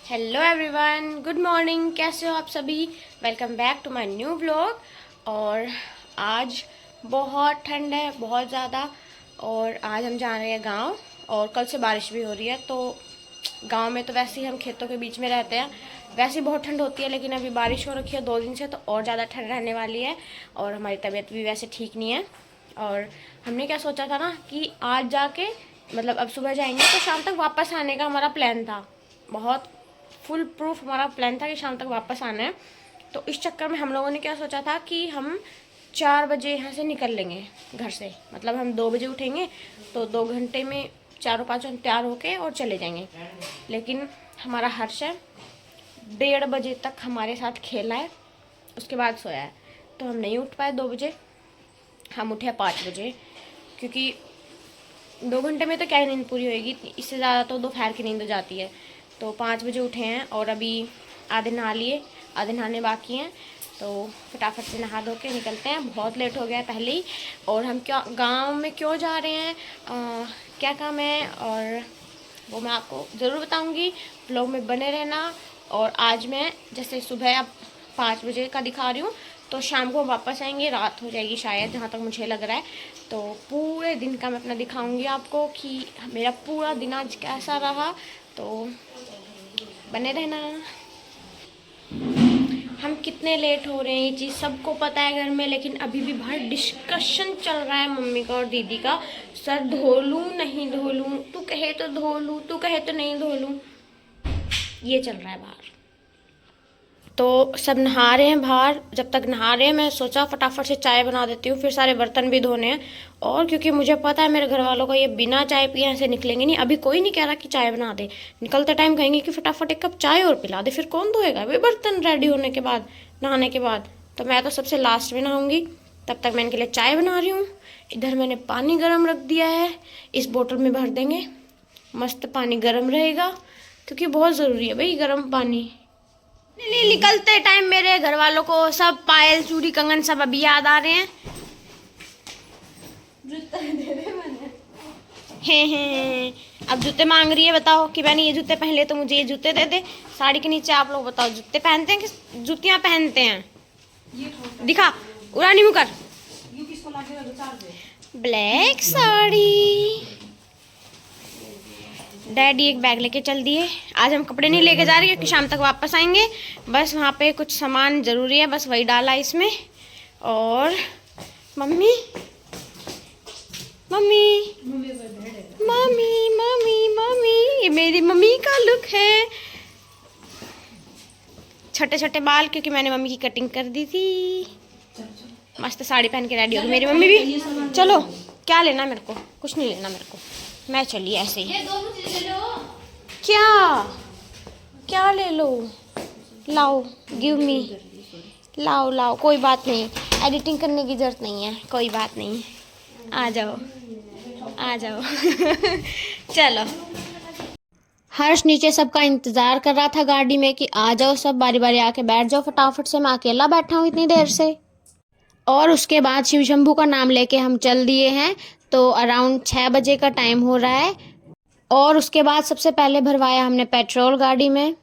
Hello everyone, good morning. कैसे हो आप सभी? Welcome back to my new vlog. और आज बहुत ठंड है, बहुत ज़्यादा। और आज हम जा रहे हैं गांव, और कल से बारिश भी हो रही है। तो गांव में तो वैसे ही हम खेतों के बीच में रहते हैं, वैसे ही बहुत ठंड होती है, लेकिन अभी बारिश हो रखी है 2 दिन से, तो और ज़्यादा ठंड रहने वाली है। और हमारी तबीयत भी वैसे ठीक नहीं है। और हमने क्या सोचा था ना कि आज जाके, मतलब अब सुबह जाएंगे तो शाम तक वापस आने का हमारा प्लान था। बहुत फुल प्रूफ हमारा प्लान था कि शाम तक वापस आना है। तो इस चक्कर में हम लोगों ने क्या सोचा था कि हम 4 बजे यहाँ से निकल लेंगे घर से। मतलब हम 2 बजे उठेंगे तो 2 घंटे में चारों पाँचों तैयार होके और चले जाएंगे। लेकिन हमारा हर्ष है 1:30 बजे तक हमारे साथ खेला है, उसके बाद सोया है। तो हम नहीं उठ पाए 2 बजे, हम उठे 5 बजे। क्योंकि 2 घंटे में तो क्या ही नींद पूरी होएगी, इससे ज़्यादा तो दोपहर की नींद हो जाती है। तो 5 बजे उठे हैं और अभी आधे नहा लिए, आधे नहाने बाकी हैं। तो फटाफट से नहा धो के निकलते हैं, बहुत लेट हो गया है पहले ही। और हम क्या गांव में क्यों जा रहे हैं, क्या काम है, और वो मैं आपको ज़रूर बताऊंगी। व्लॉग में बने रहना। और आज मैं जैसे सुबह अब 5 बजे का दिखा रही हूँ, तो शाम को वापस आएंगे, रात हो जाएगी शायद, जहाँ तक मुझे लग रहा है। तो पूरे दिन का मैं अपना दिखाऊंगी आपको कि मेरा पूरा दिन आज कैसा रहा। तो बने रहना। हम कितने लेट हो रहे हैं ये चीज़ सबको पता है घर में, लेकिन अभी भी बाहर डिस्कशन चल रहा है मम्मी का और दीदी का। सर धो लूँ नहीं धो लूँ, तू कहे तो धो लूँ, तू कहे तो नहीं धो लूँ, ये चल रहा है बाहर। तो सब नहा रहे हैं बाहर। जब तक नहा रहे हैं मैं सोचा फटाफट से चाय बना देती हूँ, फिर सारे बर्तन भी धोने हैं। और क्योंकि मुझे पता है मेरे घर वालों को, ये बिना चाय पिए यहाँ से निकलेंगे नहीं। अभी कोई नहीं कह रहा कि चाय बना दे, निकलते टाइम कहेंगे कि फटाफट एक कप चाय और पिला दे। फिर कौन धोएगा वे बर्तन रेडी होने के बाद, नहाने के बाद? तो मैं तो सबसे लास्ट में नहाऊंगी। तब तक मैं इनके लिए चाय बना रही हूँ। इधर मैंने पानी गर्म रख दिया है, इस बोतल में भर देंगे, मस्त पानी गर्म रहेगा। क्योंकि बहुत ज़रूरी है भाई गर्म पानी। नहीं, निकलते टाइम मेरे घर वालों को सब पायल चूड़ी कंगन सब अभी याद आ रहे हैं। जूते दे दे मैंने। हे अब जूते मांग रही है, बताओ कि मैंने ये जूते पहन ले तो मुझे ये जूते दे दे। साड़ी के नीचे आप लोग बताओ जूते पहनते हैं कि जूतियां पहनते हैं? दिखा, उड़ानी मुँह कर। ब्लैक साड़ी। डैडी एक बैग लेके चल दिए। आज हम कपड़े नहीं लेके जा रहे क्योंकि शाम तक वापस आएंगे। बस वहाँ पे कुछ सामान ज़रूरी है, बस वही डाला इसमें। और mummy mummy mummy mummy mummy, ये मेरी मम्मी का लुक है। छोटे छोटे बाल, क्योंकि मैंने मम्मी की कटिंग कर दी थी। मस्त साड़ी पहन के रेडी होगी मेरी मम्मी भी। चलो, क्या लेना मेरे को? कुछ नहीं लेना मेरे को, मैं चली ऐसे ही। क्या क्या ले लो? लाओ, गिव मी। लाओ लाओ, कोई बात नहीं, एडिटिंग करने की जरूरत नहीं है, कोई बात नहीं। आ जाओ आ जाओ। चलो। हर्ष नीचे सबका इंतजार कर रहा था गाड़ी में कि आ जाओ सब, बारी बारी आके बैठ जाओ फटाफट से। मैं अकेला बैठा हूँ इतनी देर से। और उसके बाद शिव शंभू का नाम लेके हम चल दिए हैं। तो अराउंड 6 बजे का टाइम हो रहा है। और उसके बाद सबसे पहले भरवाया हमने पेट्रोल गाड़ी में।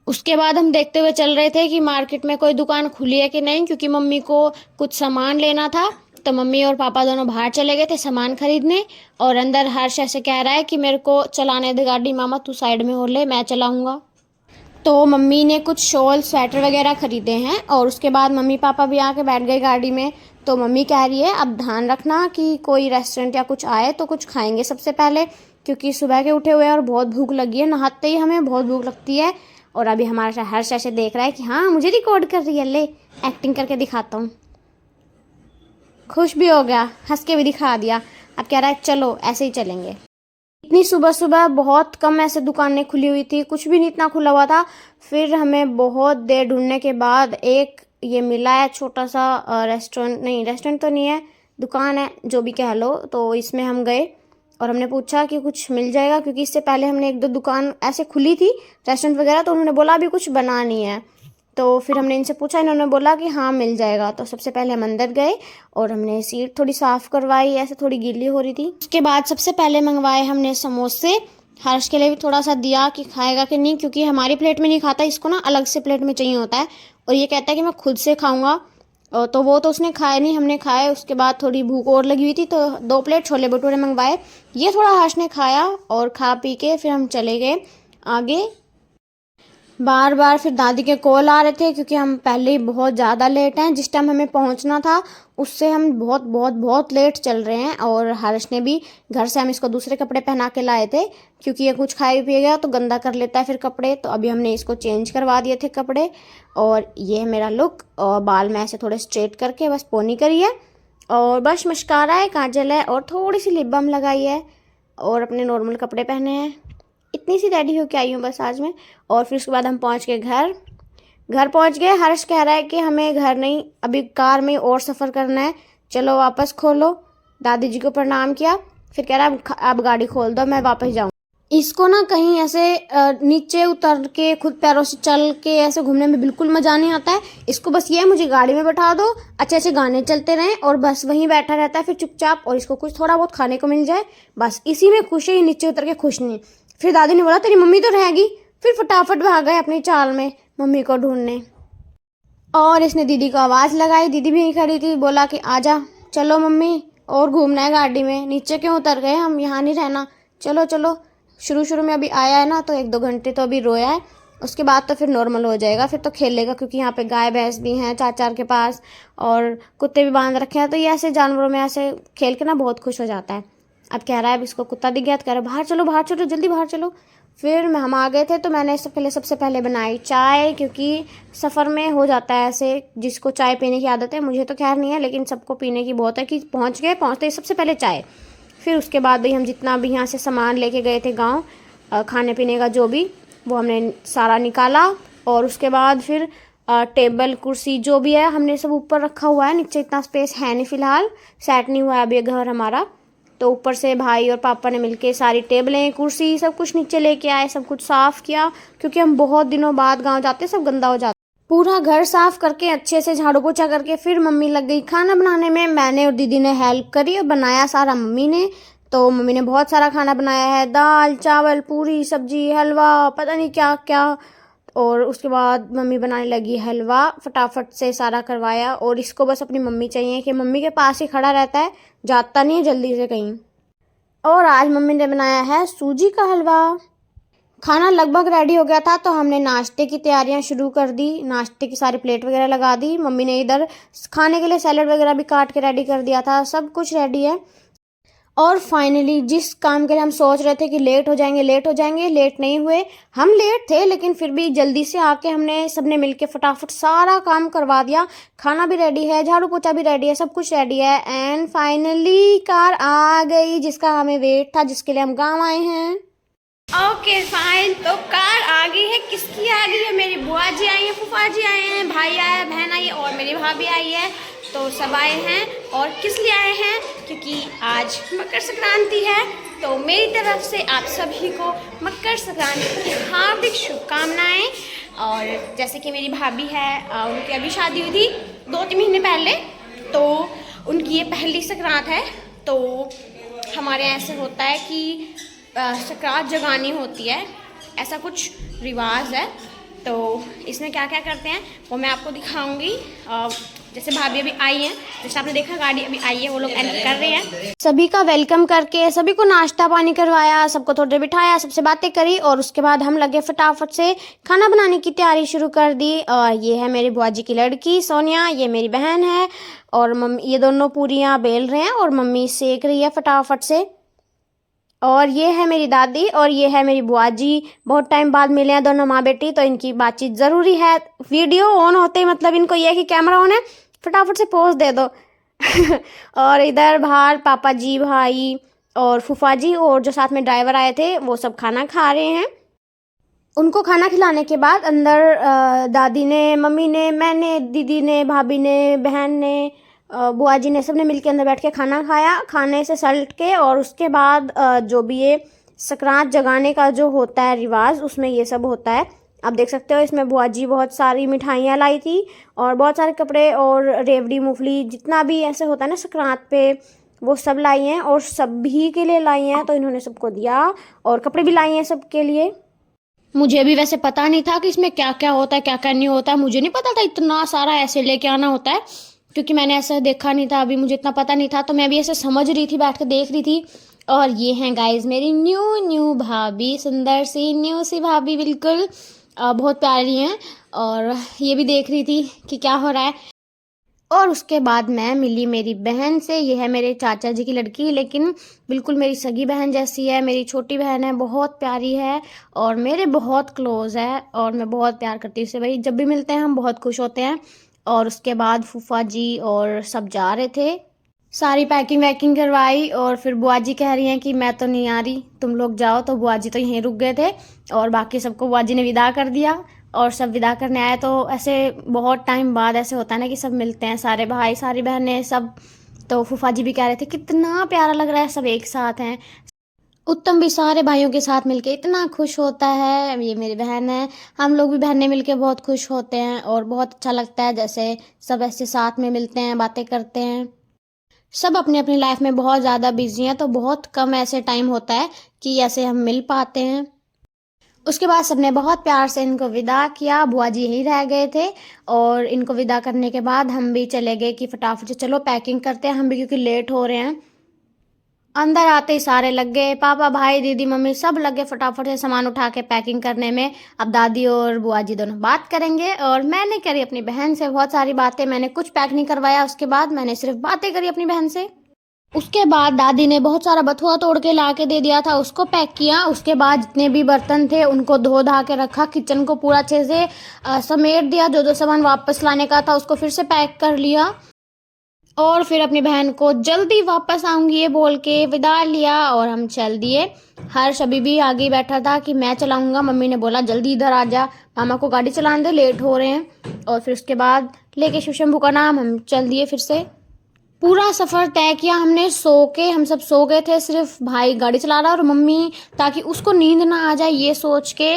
उसके बाद हम देखते हुए चल रहे थे कि मार्केट में कोई दुकान खुली है कि नहीं, क्योंकि मम्मी को कुछ सामान लेना था। तो मम्मी और पापा दोनों बाहर चले गए थे सामान खरीदने। और अंदर हर्ष ऐसे कह रहा है कि मेरे को चलाने दे गाड़ी, मामा तू साइड में हो ले, मैं चलाऊंगा। तो मम्मी ने कुछ शॉल स्वेटर वगैरह खरीदे हैं। और उसके बाद मम्मी पापा भी आके बैठ गए गाड़ी में। तो मम्मी कह रही है अब ध्यान रखना कि कोई रेस्टोरेंट या कुछ आए तो कुछ खाएंगे सबसे पहले, क्योंकि सुबह के उठे हुए हैं और बहुत भूख लगी है। नहाते ही हमें बहुत भूख लगती है। और अभी हमारा हर्ष ऐसे देख रहा है कि हाँ मुझे रिकॉर्ड कर रही है, ले एक्टिंग करके दिखाता हूँ। खुश भी हो गया, हंस के भी दिखा दिया। अब कह रहा है चलो ऐसे ही चलेंगे। इतनी सुबह सुबह बहुत कम ऐसे दुकानें खुली हुई थी, कुछ भी नहीं इतना खुला हुआ था। फिर हमें बहुत देर ढूंढने के बाद एक ये मिला है छोटा सा रेस्टोरेंट, नहीं रेस्टोरेंट तो नहीं है, दुकान है जो भी कह लो। तो इसमें हम गए और हमने पूछा कि कुछ मिल जाएगा, क्योंकि इससे पहले हमने एक दो दुकान ऐसे खुली थी रेस्टोरेंट वगैरह, तो उन्होंने बोला अभी कुछ बना नहीं है। तो फिर हमने इनसे पूछा, इन्होंने बोला कि हाँ मिल जाएगा। तो सबसे पहले हम अंदर गए और हमने सीट थोड़ी साफ़ करवाई, ऐसे थोड़ी गीली हो रही थी। उसके बाद सबसे पहले मंगवाए हमने समोसे हर्ष के लिए भी थोड़ा सा दिया कि खाएगा कि नहीं, क्योंकि हमारी प्लेट में नहीं खाता, इसको ना अलग से प्लेट में चाहिए होता है और ये कहता है कि मैं खुद से खाऊंगा। तो वो तो उसने खाया नहीं, हमने खाए। उसके बाद थोड़ी भूख और लगी हुई थी तो 2 प्लेट छोले भटूरे मंगवाए। ये थोड़ा हर्ष ने खाया और खा पी के फिर हम चले गए आगे। बार बार फिर दादी के कॉल आ रहे थे क्योंकि हम पहले ही बहुत ज़्यादा लेट हैं। जिस टाइम हमें पहुंचना था उससे हम बहुत बहुत बहुत लेट चल रहे हैं। और हर्ष ने भी घर से हम इसको दूसरे कपड़े पहना के लाए थे क्योंकि ये कुछ खाए पिए गया तो गंदा कर लेता है फिर कपड़े। तो अभी हमने इसको चेंज करवा दिए थे कपड़े। और ये है मेरा लुक। और बाल मैं ऐसे थोड़े स्ट्रेट करके बस पोनी करी है और बस मस्कारा है, काजल है और थोड़ी सी लिप बाम लगाई है और अपने नॉर्मल कपड़े पहने हैं। इतनी सी रेडी होके आई हूँ बस आज मैं। और फिर उसके बाद हम पहुँच गए घर पहुँच गए। हर्ष कह रहा है कि हमें घर नहीं, अभी कार में और सफ़र करना है, चलो वापस खोलो। दादी जी को प्रणाम किया, फिर कह रहा है अब गाड़ी खोल दो, मैं वापस जाऊँ। इसको ना कहीं ऐसे नीचे उतर के खुद पैरों से चल के ऐसे घूमने में बिल्कुल मज़ा नहीं आता है। इसको बस ये है मुझे गाड़ी में बैठा दो, अच्छे अच्छे गाने चलते रहें और बस वहीं बैठा रहता है फिर चुपचाप, और इसको कुछ थोड़ा बहुत खाने को मिल जाए, बस इसी में खुश है। नीचे उतर के खुश नहीं। फिर दादी ने बोला तेरी मम्मी तो रहेगी, फिर फटाफट भाग गए अपनी चाल में मम्मी को ढूंढने। और इसने दीदी को आवाज़ लगाई, दीदी भी नहीं खड़ी थी। बोला कि आजा, चलो मम्मी और घूमना है गाड़ी में, नीचे क्यों उतर गए, हम यहाँ नहीं रहना, चलो चलो। शुरू में अभी आया है ना तो 1-2 घंटे तो अभी रोया है, उसके बाद तो फिर नॉर्मल हो जाएगा, फिर तो खेलेगा क्योंकि यहाँ पे गाय भैंस भी हैं चाचा के पास और कुत्ते भी बांध रखे हैं। तो ये ऐसे जानवरों में ऐसे खेल के ना बहुत खुश हो जाता है। अब कह रहा है अब इसको कुत्ता दिख गया तो कह रहा है बाहर चलो जल्दी बाहर चलो। फिर हम आ गए थे तो मैंने सबसे पहले बनाई चाय, क्योंकि सफ़र में हो जाता है ऐसे जिसको चाय पीने की आदत है, मुझे तो खैर नहीं है लेकिन सबको पीने की बहुत है कि पहुँचते ही सबसे पहले चाय। फिर उसके बाद भाई हम जितना भी यहाँ से सामान लेके गए थे गांव, खाने पीने का जो भी, वो हमने सारा निकाला। और उसके बाद फिर टेबल कुर्सी जो भी है हमने सब ऊपर रखा हुआ है, नीचे इतना स्पेस है नहीं फ़िलहाल, सेट नहीं हुआ है अभी ये घर हमारा। तो ऊपर से भाई और पापा ने मिलके सारी टेबलें कुर्सी सब कुछ नीचे लेके आए, सब कुछ साफ़ किया क्योंकि हम बहुत दिनों बाद गाँव जाते सब गंदा हो जाता। पूरा घर साफ करके अच्छे से झाड़ू पोछा करके फिर मम्मी लग गई खाना बनाने में। मैंने और दीदी ने हेल्प करी और बनाया सारा मम्मी ने। तो मम्मी ने बहुत सारा खाना बनाया है, दाल चावल पूरी सब्जी हलवा पता नहीं क्या क्या। और उसके बाद मम्मी बनाने लगी हलवा, फटाफट से सारा करवाया। और इसको बस अपनी मम्मी चाहिए कि मम्मी के पास ही खड़ा रहता है, जाता नहीं है जल्दी से कहीं। और आज मम्मी ने बनाया है सूजी का हलवा। खाना लगभग रेडी हो गया था तो हमने नाश्ते की तैयारियां शुरू कर दी, नाश्ते की सारी प्लेट वगैरह लगा दी। मम्मी ने इधर खाने के लिए सैलड वगैरह भी काट के रेडी कर दिया था, सब कुछ रेडी है। और फाइनली जिस काम के लिए हम सोच रहे थे कि लेट हो जाएंगे, लेट नहीं हुए। हम लेट थे लेकिन फिर भी जल्दी से आके हमने सबने मिलके फटाफट सारा काम करवा दिया। खाना भी रेडी है, झाड़ू पोछा भी रेडी है, सब कुछ रेडी है। एंड फाइनली कार आ गई जिसका हमें वेट था, जिसके लिए हम गाँव आए हैं। ओके फाइन, तो कार आ गई है। किसकी आ गई है? मेरी बुआ जी आई हैं, फूफा जी आए हैं, भाई आया, बहन आई है और मेरी भाभी आई है। तो सब आए हैं। और किस लिए आए हैं? क्योंकि आज मकर संक्रांति है। तो मेरी तरफ से आप सभी को मकर संक्रांति की हार्दिक शुभकामनाएं। और जैसे कि मेरी भाभी है, उनकी अभी शादी हुई थी 2-3 महीने पहले, तो उनकी ये पहली संक्रांत है। तो हमारे यहाँ ऐसे होता है कि संक्रांत जगानी होती है, ऐसा कुछ रिवाज है। तो इसमें क्या क्या करते हैं वो मैं आपको दिखाऊंगी। जैसे भाभी अभी आई हैं, जैसे आपने देखा गाड़ी अभी आई है, वो लोग एंटर कर रहे हैं। सभी का वेलकम करके सभी को नाश्ता पानी करवाया, सबको थोड़ी देर बिठाया, सबसे बातें करी और उसके बाद हम लगे फटाफट से खाना बनाने की तैयारी शुरू कर दी। और ये है मेरी बुआ जी की लड़की सोनिया, ये मेरी बहन है और मम्मी, ये दोनों पूरियाँ बेल रहे हैं और मम्मी सेक रही है फटाफट से। और ये है मेरी दादी और ये है मेरी बुआ जी। बहुत टाइम बाद मिले हैं दोनों माँ बेटी, तो इनकी बातचीत ज़रूरी है। वीडियो ऑन होते ही मतलब इनको ये है कि कैमरा ऑन है, फटाफट से पोज दे दो। और इधर बाहर पापा जी, भाई और फूफा जी और जो साथ में ड्राइवर आए थे वो सब खाना खा रहे हैं। उनको खाना खिलाने के बाद अंदर दादी ने, मम्मी ने, मैंने, दीदी ने, भाभी ने, बहन ने, बुआ जी ने, सब ने मिलके अंदर बैठ के खाना खाया। खाने से सल्ट के और उसके बाद जो भी ये संक्रांत जगाने का जो होता है रिवाज, उसमें ये सब होता है। आप देख सकते हो इसमें बुआ जी बहुत सारी मिठाइयाँ लाई थी और बहुत सारे कपड़े और रेवड़ी मूंगफली जितना भी ऐसे होता है ना संक्रांत पे, वो सब लाई हैं और सभी के लिए लाई हैं, तो इन्होंने सबको दिया। और कपड़े भी लाई हैं सबके लिए। मुझे भी वैसे पता नहीं था कि इसमें क्या क्या होता है, क्या क्या नहीं होता है। मुझे नहीं पता था इतना सारा ऐसे लेके आना होता है, क्योंकि मैंने ऐसा देखा नहीं था, अभी मुझे इतना पता नहीं था। तो मैं भी ऐसे समझ रही थी, बैठ कर देख रही थी। और ये हैं गाइज मेरी न्यू भाभी, सुंदर सी न्यू सी भाभी, बिल्कुल बहुत प्यारी हैं। और ये भी देख रही थी कि क्या हो रहा है। और उसके बाद मैं मिली मेरी बहन से। ये है मेरे चाचा जी की लड़की, लेकिन बिल्कुल मेरी सगी बहन जैसी है। मेरी छोटी बहन है, बहुत प्यारी है और मेरे बहुत क्लोज़ है और मैं बहुत प्यार करती हूँ उसे। भाई जब भी मिलते हैं हम बहुत खुश होते हैं। और उसके बाद फूफा जी और सब जा रहे थे, सारी पैकिंग वैकिंग करवाई। और फिर बुआ जी कह रही हैं कि मैं तो नहीं आ रही, तुम लोग जाओ। तो बुआ जी तो यहीं रुक गए थे और बाकी सबको बुआ जी ने विदा कर दिया। और सब विदा करने आए, तो ऐसे बहुत टाइम बाद ऐसे होता है ना कि सब मिलते हैं, सारे भाई सारी बहनें सब। तो फूफा जी भी कह रहे थे कितना प्यारा लग रहा है, सब एक साथ हैं। उत्तम भी सारे भाइयों के साथ मिलके इतना खुश होता है। ये मेरी बहन है, हम लोग भी बहनें मिलके बहुत खुश होते हैं और बहुत अच्छा लगता है जैसे सब ऐसे साथ में मिलते हैं, बातें करते हैं। सब अपनी अपनी लाइफ में बहुत ज़्यादा बिजी हैं, तो बहुत कम ऐसे टाइम होता है कि ऐसे हम मिल पाते हैं। उसके बाद सबने बहुत प्यार से इनको विदा किया, बुआ जी यहीं रह गए थे। और इनको विदा करने के बाद हम भी चले गए कि फटाफट से चलो पैकिंग करते हैं हम भी, क्योंकि लेट हो रहे हैं। अंदर आते ही सारे लग गए, पापा भाई दीदी मम्मी सब लग गए फटाफट से सामान उठा के पैकिंग करने में। अब दादी और बुआ जी दोनों बात करेंगे और मैंने करी अपनी बहन से बहुत सारी बातें। मैंने कुछ पैक नहीं करवाया, उसके बाद मैंने सिर्फ बातें करी अपनी बहन से। उसके बाद दादी ने बहुत सारा बथुआ तोड़ के ला के दे दिया था, उसको पैक किया। उसके बाद जितने भी बर्तन थे उनको धो धा के रखा, किचन को पूरा अच्छे से समेट दिया। जो जो सामान वापस लाने का था उसको फिर से पैक कर लिया। और फिर अपनी बहन को जल्दी वापस आऊंगी ये बोल के विदा लिया और हम चल दिए। हर्ष अभी भी आगे बैठा था कि मैं चलाऊंगा। मम्मी ने बोला जल्दी इधर आ जा, मामा को गाड़ी चलाने दे, लेट हो रहे हैं। और फिर उसके बाद लेके शिव शंभू का नाम हम चल दिए फिर से। पूरा सफ़र तय किया हमने सो के, हम सब सो गए थे, सिर्फ भाई गाड़ी चला रहा और मम्मी, ताकि उसको नींद ना आ जाए ये सोच के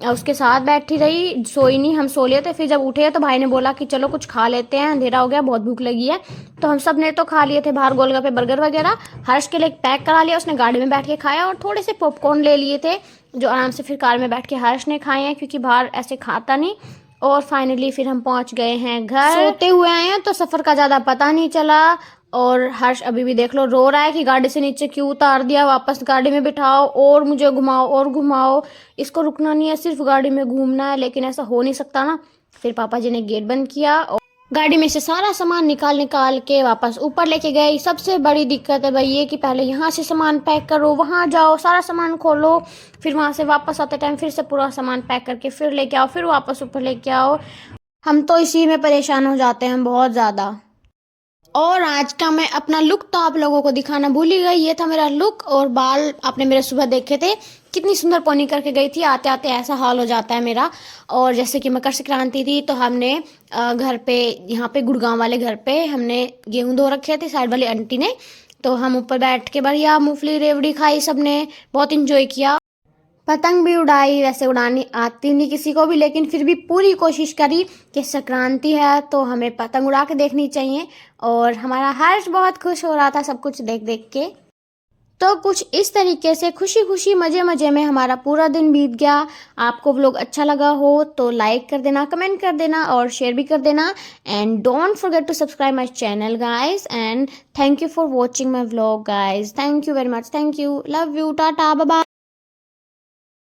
उसके साथ बैठी रही, सोई नहीं। हम सो लिए थे, फिर जब उठे तो भाई ने बोला कि चलो कुछ खा लेते हैं, अंधेरा हो गया, बहुत भूख लगी है। तो हम सब ने तो खा लिए थे बाहर गोलगप्पे बर्गर वगैरह। हर्ष के लिए पैक करा लिया, उसने गाड़ी में बैठ के खाया। और थोड़े से पॉपकॉर्न ले लिए थे जो आराम से फिर कार में बैठ के हर्ष ने खाए हैं, क्योंकि बाहर ऐसे खाता नहीं। और फाइनली फिर हम पहुंच गए हैं घर। सोते हुए आए हैं तो सफ़र का ज़्यादा पता नहीं चला। और हर्ष अभी भी देख लो रो रहा है कि गाड़ी से नीचे क्यों उतार दिया, वापस गाड़ी में बिठाओ और मुझे घुमाओ और घुमाओ। इसको रुकना नहीं है, सिर्फ गाड़ी में घूमना है, लेकिन ऐसा हो नहीं सकता ना। फिर पापा जी ने गेट बंद किया और गाड़ी में से सारा सामान निकाल के वापस ऊपर लेके गए। सबसे बड़ी दिक्कत है भाई ये कि पहले यहाँ से सामान पैक करो, वहाँ जाओ, सारा सामान खोलो, फिर वहाँ से वापस आते टाइम फिर से पूरा सामान पैक करके फिर लेके आओ, फिर वापस ऊपर लेके आओ। हम तो इसी में परेशान हो जाते हैं बहुत ज़्यादा। और आज का मैं अपना लुक तो आप लोगों को दिखाना भूल ही गई। ये था मेरा लुक। और बाल आपने मेरे सुबह देखे थे, कितनी सुंदर पोनी करके गई थी। आते आते ऐसा हाल हो जाता है मेरा। और जैसे कि मकर संक्रांति थी तो हमने घर पे, यहाँ पे गुड़गांव वाले घर पे हमने गेहूं धो रखे थे साइड वाली आंटी ने। तो हम ऊपर बैठ के बढ़िया मूंगफली रेवड़ी खाई, सबने बहुत इंजॉय किया। पतंग भी उड़ाई, वैसे उड़ानी आती नहीं किसी को भी, लेकिन फिर भी पूरी कोशिश करी कि संक्रांति है तो हमें पतंग उड़ा के देखनी चाहिए। और हमारा हर्ष बहुत खुश हो रहा था सब कुछ देख देख के। तो कुछ इस तरीके से खुशी खुशी मज़े मज़े में हमारा पूरा दिन बीत गया। आपको व्लॉग अच्छा लगा हो तो लाइक कर देना, कमेंट कर देना और शेयर भी कर देना। And don't forget to subscribe my channel guys. And thank you for watching my vlog guys. Thank you very much, thank you, love you, tata, bye bye.